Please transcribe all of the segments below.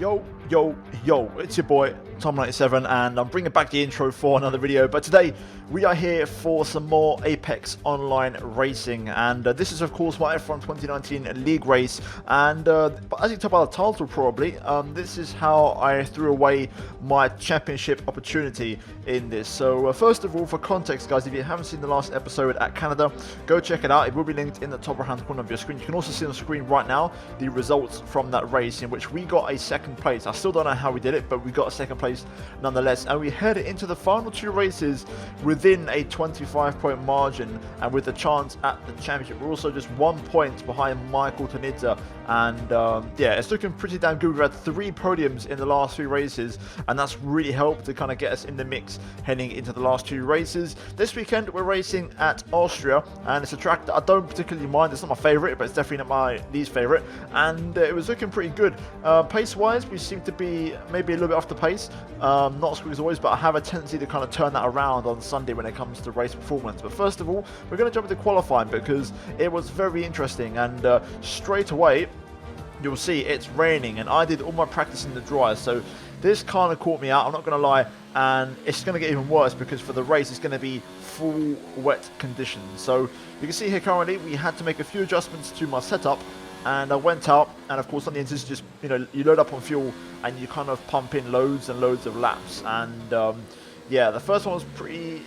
Yo, yo, yo, it's your boy, Tom97, and I'm bringing back the intro for another video, but today we are here for some more Apex Online racing, and this is of course my F1 2019 League race, and as you can tell by the title probably, this is how I threw away my championship opportunity in this. So first of all, for context guys, if you haven't seen the last episode at Canada, go check it out. It will be linked in the top right hand corner of your screen. You can also see on the screen right now the results from that race in which we got a second place. I still don't know how we did it, but we got a second place nonetheless, and we head into the final two races within a 25-point margin and with a chance at the championship. We're also just 1 point behind Michael Tonidza, and yeah, it's looking pretty damn good. We've had 3 podiums in the last 3 races, and that's really helped to kind of get us in the mix heading into the last 2 races. This weekend we're racing at Austria, and it's a track that I don't particularly mind. It's not my favourite, but it's definitely not my least favourite, and it was looking pretty good. Pace wise, we seem to be maybe a little bit off the pace, not as quick as always, but I have a tendency to kind of turn that around on Sunday when it comes to race performance. But first of all, we're going to jump into qualifying because it was very interesting, and straight away you'll see it's raining, and I did all my practice in the dry, so this kind of caught me out, I'm not going to lie, and it's going to get even worse because for the race it's going to be full wet conditions. So you can see here currently we had to make a few adjustments to my setup, and I went out, and of course on the insist, just you load up on fuel and you kind of pump in loads and loads of laps, and yeah, the first one was pretty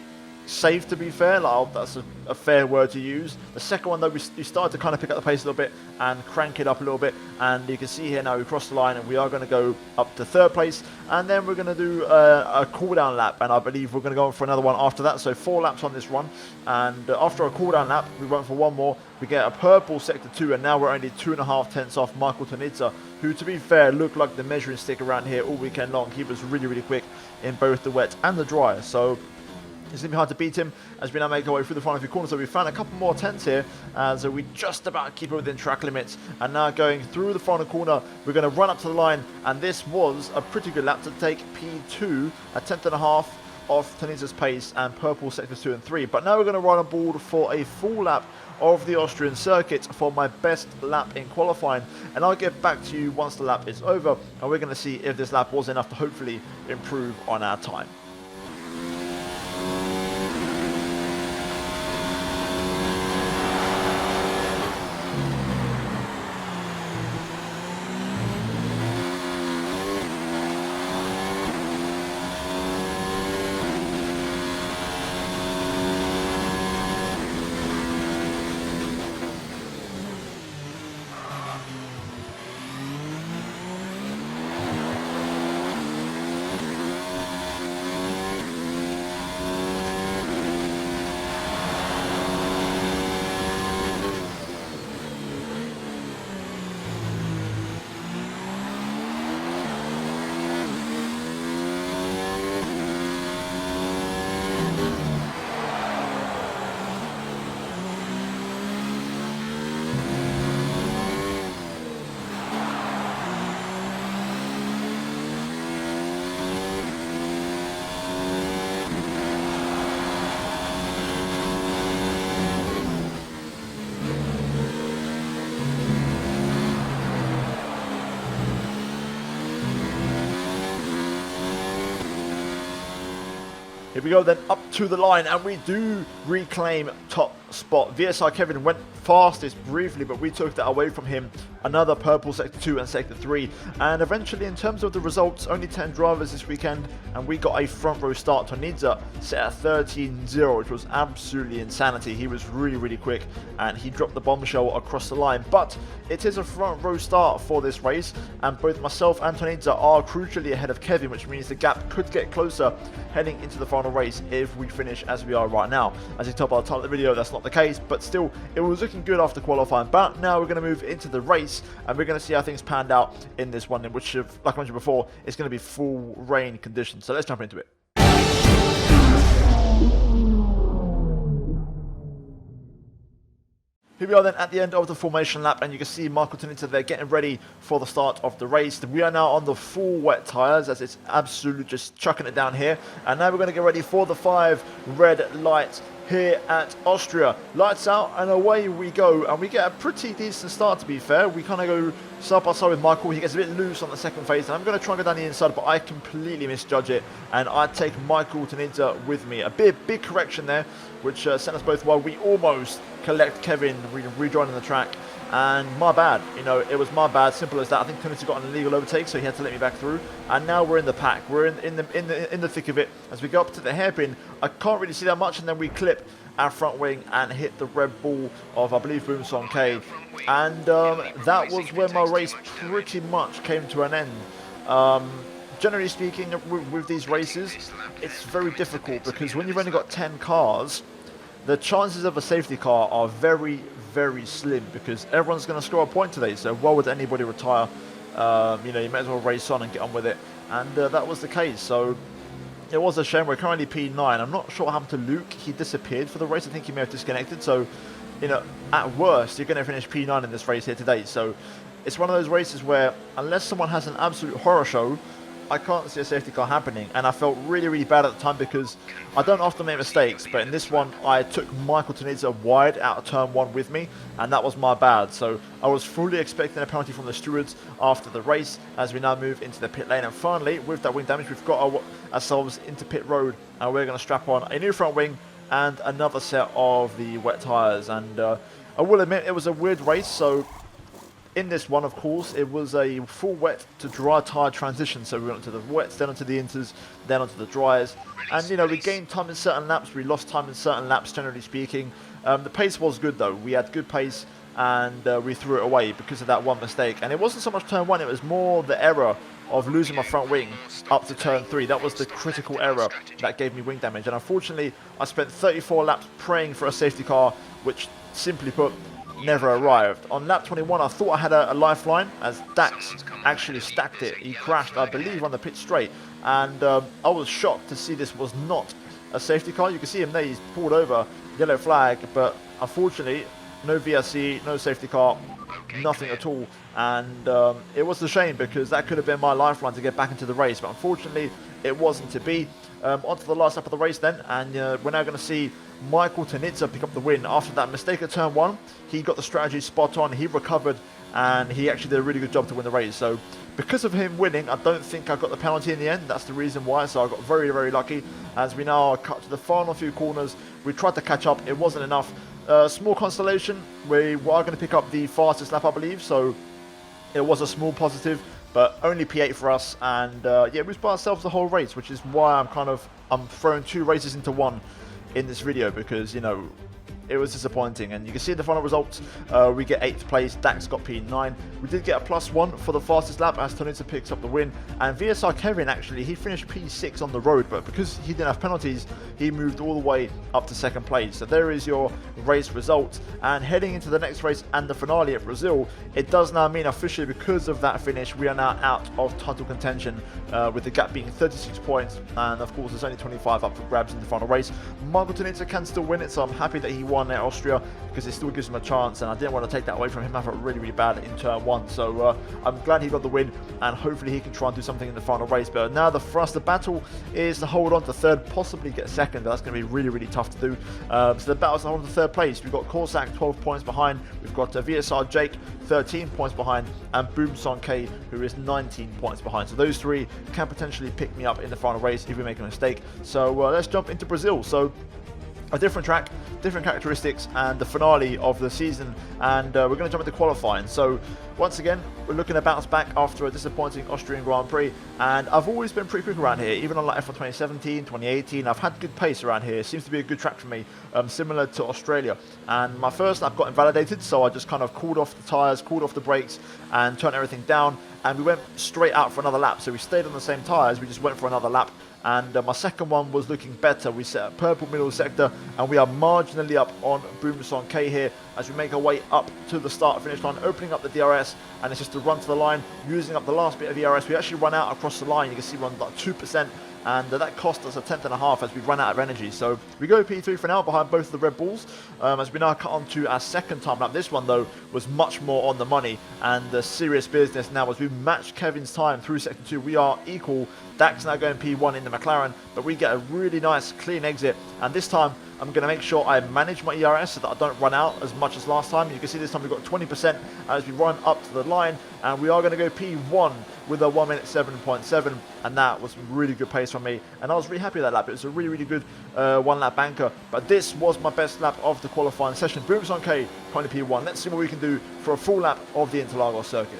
safe, to be fair, like, that's a fair word to use. The second one though, we started to kind of pick up the pace a little bit and crank it up a little bit, and you can see here now we crossed the line and we are going to go up to 3rd place, and then we're going to do a cool down lap, and I believe we're going to go on for another one after that. So 4 laps on this run, and after a cool down lap we went for one more. We get a purple sector 2, and now we're only 2.5 tenths off Michael Tonidza, who to be fair looked like the measuring stick around here all weekend long. He was really quick in both the wet and the dry, so it's going to be hard to beat him as we now make our way through the final few corners. So we found a couple more tenths here, so we just about keep it within track limits. And now going through the final corner, we're going to run up to the line, and this was a pretty good lap to take P2, a 10.5 off Tonidza's pace and purple sectors 2 and 3. But now we're going to run on board for a full lap of the Austrian circuit for my best lap in qualifying, and I'll get back to you once the lap is over, and we're going to see if this lap was enough to hopefully improve on our time. Here we go then, up to the line, and we do reclaim top spot. VSI Kevin went fastest briefly, but we took that away from him. Another purple sector 2 and sector 3, and eventually in terms of the results, only 10 drivers this weekend, and we got a front row start. Tonidza set at 13.0, which was absolutely insanity. He was really quick, and he dropped the bombshell across the line. But it is a front row start for this race, and both myself and Tonidza are crucially ahead of Kevin, which means the gap could get closer heading into the final race if we finish as we are right now. As you can tell by the title of the video, that's not the case, but still, it was looking good after qualifying. But now we're going to move into the race, and we're going to see how things panned out in this one, in which, like I mentioned before, it's going to be full rain conditions. So let's jump into it. Here we are then at the end of the formation lap, and you can see Michael Tonidza there getting ready for the start of the race. We are now on the full wet tyres, as it's absolutely just chucking it down here. And now we're going to get ready for the 5 red light here at Austria. Lights out and away we go, and we get a pretty decent start, to be fair. We kind of go side by side with Michael. He gets a bit loose on the second phase, and I'm going to try and go down the inside, but I completely misjudge it, and I take Michael Tanidze with me. A big correction there, which sent us both well. We almost collect Kevin rejoining the track, and my bad. You know, it was my bad, simple as that. I think Tanidze got an illegal overtake, so he had to let me back through, and now we're in the pack. We're in the thick of it as we go up to the hairpin. I can't really see that much, and then we clip our front wing and hit the red ball of, I believe, Boomsong K, and that was where my race pretty much came to an end. Generally speaking, with these races, it's very difficult because when you've only got 10 cars, the chances of a safety car are very slim, because everyone's going to score a point today, so why would anybody retire? You know, you may as well race on and get on with it, and that was the case. So it was a shame. We're currently P9. I'm not sure what happened to Luke. He disappeared for the race. I think he may have disconnected. So, you know, at worst, you're going to finish P9 in this race here today. So it's one of those races where, unless someone has an absolute horror show, I can't see a safety car happening. And I felt really bad at the time, because I don't often make mistakes, but in this one I took Michael Tanidze wide out of turn 1 with me, and that was my bad. So I was fully expecting a penalty from the stewards after the race, as we now move into the pit lane. And finally, with that wing damage, we've got ourselves into pit road, and we're going to strap on a new front wing and another set of the wet tyres. And I will admit, it was a weird race. So in this one, of course, it was a full wet to dry tyre transition. So we went onto the wets, then onto the inters, then onto the dryers. And, you know, we gained time in certain laps, we lost time in certain laps, generally speaking. The pace was good, though. We had good pace, and we threw it away because of that one mistake. And it wasn't so much turn 1, it was more the error of losing my front wing up to turn 3. That was the critical error that gave me wing damage. And unfortunately, I spent 34 laps praying for a safety car, which, simply put, never arrived. On lap 21, I thought I had a lifeline, as Dax actually stacked it. He crashed, I believe, on the pit straight, and I was shocked to see this was not a safety car. You can see him there, he's pulled over, yellow flag, but unfortunately, no VRC, no safety car, nothing at all. And it was a shame, because that could have been my lifeline to get back into the race, but unfortunately, it wasn't to be. On to the last lap of the race then, and we're now going to see Michael Tanidze pick up the win. After that mistake at turn 1, he got the strategy spot on, he recovered, and he actually did a really good job to win the race. So because of him winning, I don't think I got the penalty in the end. That's the reason why. So I got very lucky, as we now cut to the final few corners. We tried to catch up, it wasn't enough. Small consolation, we were going to pick up the fastest lap, I believe, so it was a small positive, but only P8 for us. And yeah, we was by ourselves the whole race, which is why I'm throwing 2 races into one in this video, because, you know, it was disappointing. And you can see the final results. We get 8th place, Dax got P9. We did get a +1 for the fastest lap, as Tanidze picks up the win. And VSR Kevin, actually, he finished P6 on the road, but because he didn't have penalties, he moved all the way up to 2nd place. So there is your race result. And heading into the next race and the finale at Brazil, it does now mean officially, because of that finish, we are now out of title contention, with the gap being 36 points. And of course, there's only 25 up for grabs in the final race. Michael Tanidze can still win it, so I'm happy that he won at Austria, because it still gives him a chance, and I didn't want to take that away from him. I felt really bad in turn 1, so I'm glad he got the win, and hopefully he can try and do something in the final race. But now for us, the battle is to hold on to 3rd, possibly get 2nd, but that's going to be really tough to do. So the battle's to hold on to 3rd place. We've got Corsac 12 points behind, we've got VSR Jake 13 points behind, and Boomsong K, who is 19 points behind. So those 3 can potentially pick me up in the final race if we make a mistake. So let's jump into Brazil. So a different track, different characteristics, and the finale of the season, and we're going to jump into qualifying. So once again, we're looking to bounce back after a disappointing Austrian Grand Prix, and I've always been pretty quick around here, even on like F1 2017, 2018, I've had good pace around here. It seems to be a good track for me, similar to Australia. And my first lap got invalidated, so I just kind of cooled off the tyres, cooled off the brakes, and turned everything down, and we went straight out for another lap. So we stayed on the same tyres, we just went for another lap. And my second one was looking better. We set a purple middle sector, and we are marginally up on Boomsong K here as we make our way up to the start finish line, opening up the DRS, and it's just a run to the line, using up the last bit of DRS. We actually run out across the line. You can see we're on like 2%, and that cost us a 1/10.5 as we run out of energy. So we go P3 for now, behind both of the Red Bulls, as we now cut on to our second time lap. This one, though, was much more on the money and serious business now, as we match Kevin's time through Sector 2. We are equal. Dax now going P1 in the McLaren, but we get a really nice clean exit, and this time I'm going to make sure I manage my ERS so that I don't run out as much as last time. You can see this time we've got 20% as we run up to the line, and we are going to go P1 with a 1 minute 7.7, and that was really good pace from me, and I was really happy with that lap. It was a really good 1 lap banker, but this was my best lap of the qualifying session. Boomson K, currently P1. Let's see what we can do for a full lap of the Interlagos circuit.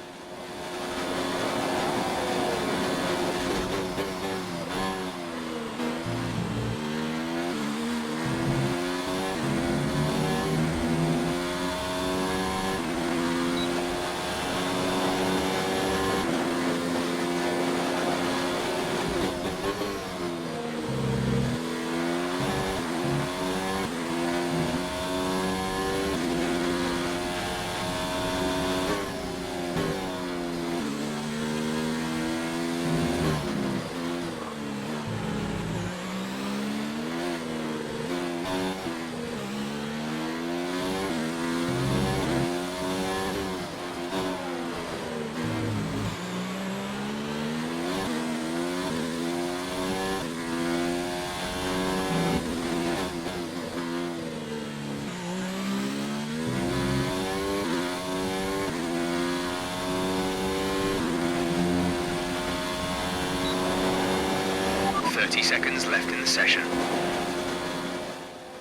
Seconds left in the session.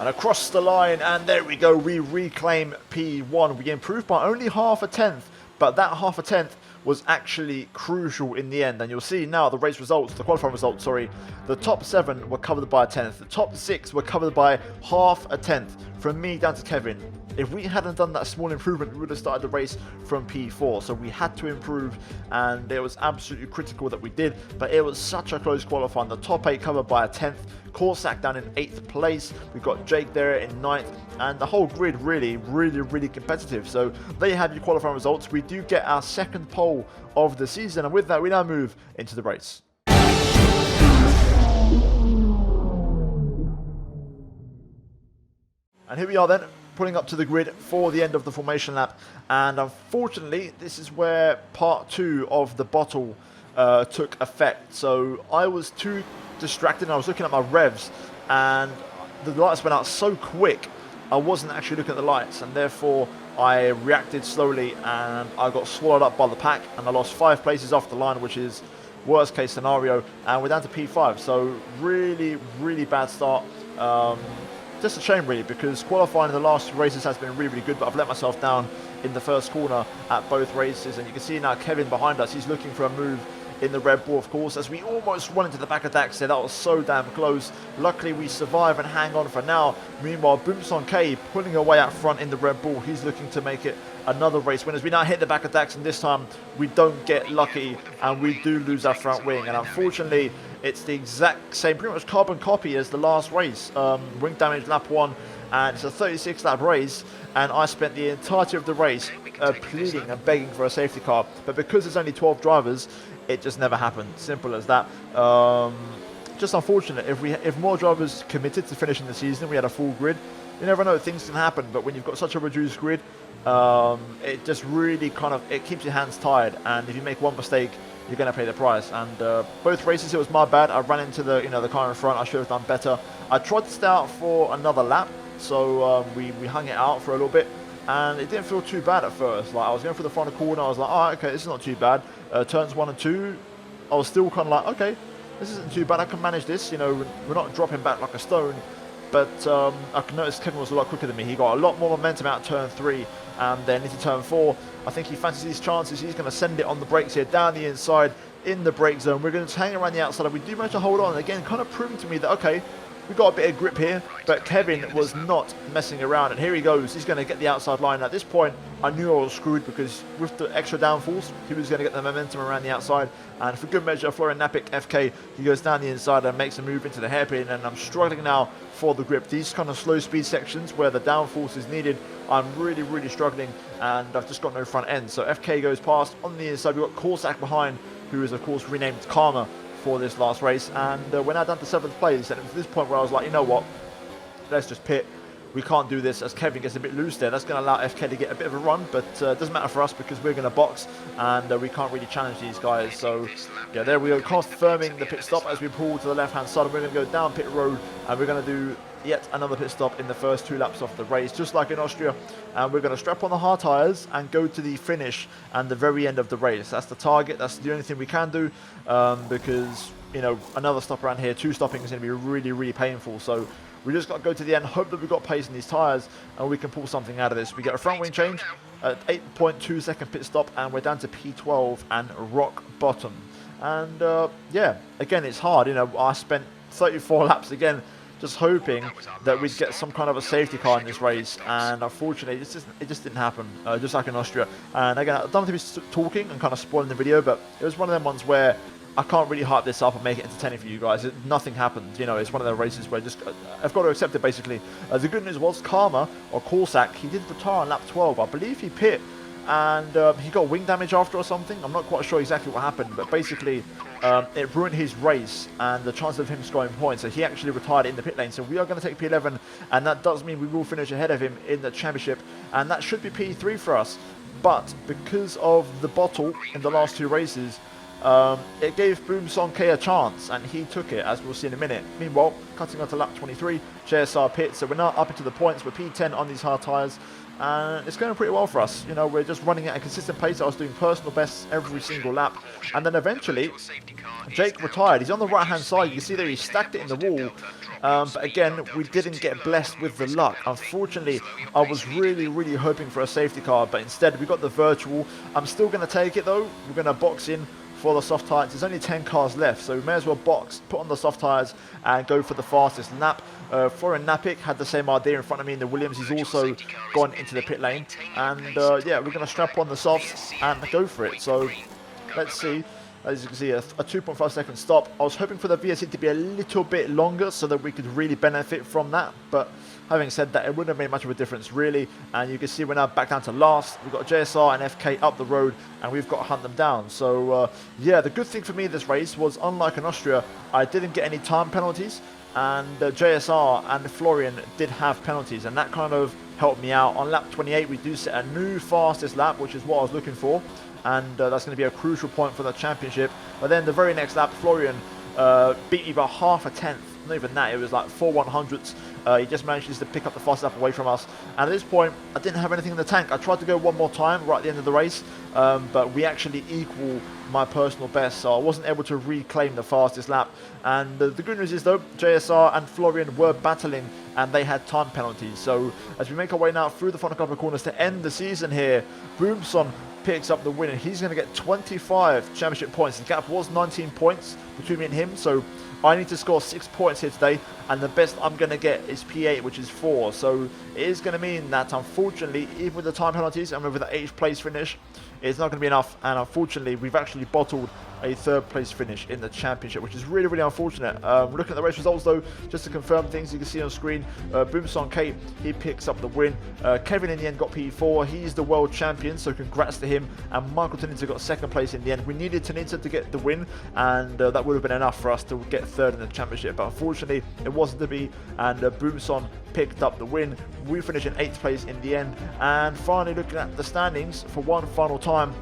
And across the line, and there we go, we reclaim P1. We improved by only half a tenth, but that half a tenth was actually crucial in the end. And you'll see now the race results, the qualifying results, sorry, the top 7 were covered by a tenth, the top 6 were covered by half a tenth, from me down to Kevin. If we hadn't done that small improvement, we would have started the race from P4. So we had to improve, and it was absolutely critical that we did. But it was such a close qualifying. The top 8 covered by a 10th. Corsac down in 8th place. We've got Jake there in 9th. And the whole grid really competitive. So there you have your qualifying results. We do get our 2nd pole of the season. And with that, we now move into the race. And here we are then, pulling up to the grid for the end of the formation lap, and unfortunately this is where part 2 of the bottle took effect. So I was too distracted, and I was looking at my revs, and the lights went out so quick I wasn't actually looking at the lights, and therefore I reacted slowly and I got swallowed up by the pack, and I lost 5 places off the line, which is worst case scenario, and we're down to P5. So really bad start. Just a shame really, because qualifying in the last 2 races has been really good, but I've let myself down in the first corner at both races. And you can see now Kevin behind us, he's looking for a move in the Red Bull, of course, as we almost run into the back of Dax there. That was so damn close. Luckily we survive and hang on for now. Meanwhile, Boomson K pulling away out front in the Red Bull. He's looking to make it another race win as we now hit the back of Dax, and this time we don't get lucky and we do lose our front wing. And unfortunately it's the exact same, pretty much carbon copy as the last race. Wing damage lap 1, and it's a 36 lap race, and I spent the entirety of the race pleading and begging for a safety car, but because there's only 12 drivers, it just never happened. Simple as that. Just unfortunate. If more drivers committed to finishing the season, we had a full grid, you never know, things can happen. But when you've got such a reduced grid, it just really it keeps your hands tied, and if you make one mistake, you're going to pay the price. And both races, it was my bad. I ran into the the car in front. I should have done better. I tried to stay out for another lap, so we hung it out for a little bit, and it didn't feel too bad at first. Like, I was going for the front corner, I was like, oh, okay, this is not too bad. Turns 1 and 2, I was still kind of like, okay, this isn't too bad, I can manage this. We're not dropping back like a stone. But I can notice Kevin was a lot quicker than me. He got a lot more momentum out turn 3, and then into turn 4. I think he fancies his chances. He's going to send it on the brakes here, down the inside, in the brake zone. We're going to hang around the outside, and we do manage to hold on. And again, kind of proving to me that, okay, we got a bit of grip here, but Kevin was not messing around, and here he goes. He's going to get the outside line. At this point, I knew I was screwed, because with the extra downforce, he was going to get the momentum around the outside. And for good measure, Florian Napik, FK, he goes down the inside and makes a move into the hairpin, and I'm struggling now for the grip. These kind of slow speed sections where the downforce is needed, I'm really struggling, and I've just got no front end. So FK goes past on the inside. We've got Corsac behind, who is of course renamed Karma for this last race, and we're now down to 7th place. And it was this point where I was like, you know what, let's just pit. We can't do this, as Kevin gets a bit loose there. That's going to allow FK to get a bit of a run, but it doesn't matter for us because we're going to box, and we can't really challenge these guys. So yeah, there we go, confirming the pit stop as we pull to the left hand side, and we're going to go down pit road, and we're going to do yet another pit stop in the first 2 laps of the race, just like in Austria. And we're going to strap on the hard tyres and go to the finish and the very end of the race. That's the target. That's the only thing we can do, because, you know, another stop around here, 2 stopping is going to be really, really painful. So we just got to go to the end, hope that we've got pace in these tyres, and we can pull something out of this. We get a front wing change, 8.2 second pit stop, and we're down to P12 and rock bottom. And yeah, again, it's hard. You know, I spent 34 laps again just hoping that we'd get some kind of a safety car in this race, and unfortunately it just didn't happen, just like in Austria. And again, I don't want to be talking and kind of spoiling the video, but it was one of them ones where I can't really hype this up and make it entertaining for you guys. Nothing happened, you know. It's one of the races where I've got to accept it, basically. The good news was Karma, or Korsak, he did retire on lap 12. I believe he pit, and he got wing damage after or something. I'm not quite sure exactly what happened, but basically it ruined his race and the chance of him scoring points. So he actually retired in the pit lane. So we are going to take P11, and that does mean we will finish ahead of him in the championship, and that should be P3 for us. But because of the bottle in the last 2 races, it gave Boom Song K a chance, and he took it, as we'll see in a minute. Meanwhile, cutting on to lap 23, JSR pit, so we're now up into the points. We're P10 on these hard tyres, and it's going pretty well for us. You know, we're just running at a consistent pace. I was doing personal bests every single lap, and then eventually Jake retired. He's on the right hand side. You can see there he stacked it in the wall, but again, we didn't get blessed with the luck. Unfortunately, I was really hoping for a safety car, but instead we got the virtual. I'm still going to take it though. We're going to box in for the soft tyres. There's only 10 cars left, so we may as well box, put on the soft tyres, and go for the fastest lap. Florian Napik had the same idea in front of me in the Williams. He's also gone into the pit lane, and yeah, we're going to strap on the softs and go for it. So let's see. As you can see, a 2.5 second stop. I was hoping for the VSC to be a little bit longer so that we could really benefit from that, but having said that, it wouldn't have made much of a difference really. And you can see we're now back down to last. We've got JSR and FK up the road, and we've got to hunt them down. So yeah, the good thing for me this race was, unlike in Austria, I didn't get any time penalties, and JSR and Florian did have penalties, and that kind of helped me out. On lap 28 we do set a new fastest lap, which is what I was looking for, and that's going to be a crucial point for the championship. But then the very next lap, Florian beat me by half a tenth. Not even that, it was like 4/100ths. He just managed to pick up the fastest lap away from us, and at this point I didn't have anything in the tank. I tried to go one more time right at the end of the race, but we actually equal my personal best, so I wasn't able to reclaim the fastest lap. And the good news is though, JSR and Florian were battling, and they had time penalties. So as we make our way now through the final couple of corners to end the season here, Boomson picks up the win, and he's going to get 25 championship points. The gap was 19 points between me and him, so I need to score 6 points here today, and the best I'm going to get is P8, which is 4. So it is going to mean that, unfortunately, even with the time penalties and with the 8th place finish, it's not going to be enough. And unfortunately, we've actually bottled a 3rd place finish in the championship, which is really unfortunate. Looking at the race results though, just to confirm things, you can see on screen, Boomsong Kate, he picks up the win. Kevin in the end got P4, he's the world champion, so congrats to him. And Michael Tanita got 2nd place in the end. We needed Tanita to get the win, and that would have been enough for us to get 3rd in the championship, but unfortunately it wasn't to be, and Boomson picked up the win. We finished in 8th place in the end. And finally, looking at the standings for one final time,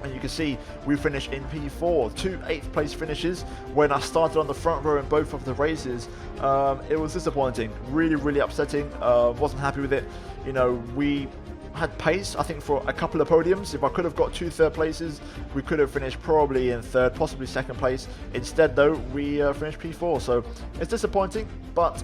and you can see we finished in P4, 2 8th place finishes. When I started on the front row in both of the races, it was disappointing, really upsetting. Wasn't happy with it. You know, we had pace, I think, for a couple of podiums. If I could have got 2 3rd places, we could have finished probably in 3rd, possibly 2nd place. Instead though, we finished P4, so it's disappointing, but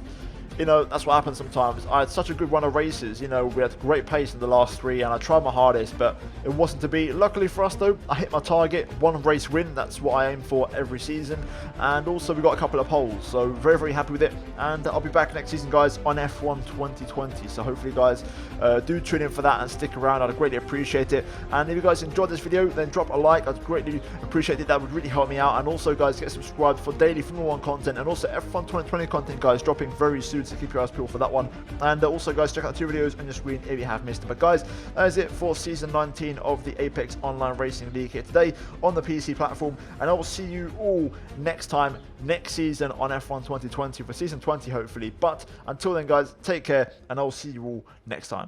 you know, that's what happens sometimes. I had such a good run of races, you know, we had great pace in the last 3, and I tried my hardest, but it wasn't to be. Luckily for us though, I hit my target, 1 race win, that's what I aim for every season, and also we got a couple of poles, so very happy with it. And I'll be back next season, guys, on F1 2020, so hopefully guys do tune in for that and stick around. I'd greatly appreciate it. And if you guys enjoyed this video, then drop a like, I'd greatly appreciate it. That would really help me out. And also guys, get subscribed for daily Formula 1 content, and also F1 2020 content, guys, dropping very soon, so keep your eyes peeled for that one. And also guys, check out the 2 videos on your screen if you have missed it. But guys, that is it for season 19 of the Apex Online Racing League here today on the PC platform, and I will see you all next time, next season on F1 2020 for season 20 hopefully. But until then guys, take care, and I will see you all next time.